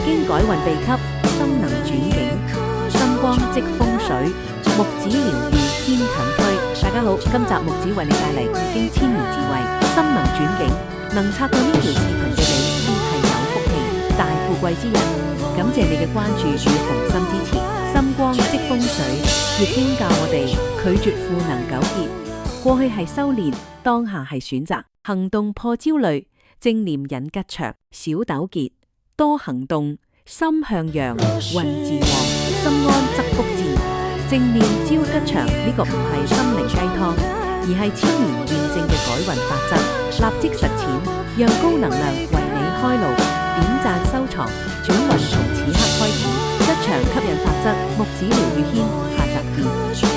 經改運秘笈，心能轉境，心光即風水，木子療愈堅強推。大家好，今集木子為你帶嚟易經千年智慧，心能轉境，能刷到呢條視頻嘅你，先係有福氣、大富貴之人。感謝你嘅關注與紅心支持。心光即風水，易經教我哋拒絕負能糾結，過去係修煉，當下係選擇，行動破焦慮，正念引吉祥，少糾結，多行動，心向陽，運自旺，心安則福至。正念招吉祥，呢個唔係心靈雞湯，而係千年驗證嘅改運法則，立即實踐，讓高能量為你開路。點讚收藏，轉運從此刻開始。吉祥吸引法則，木子療愈篇，下集見。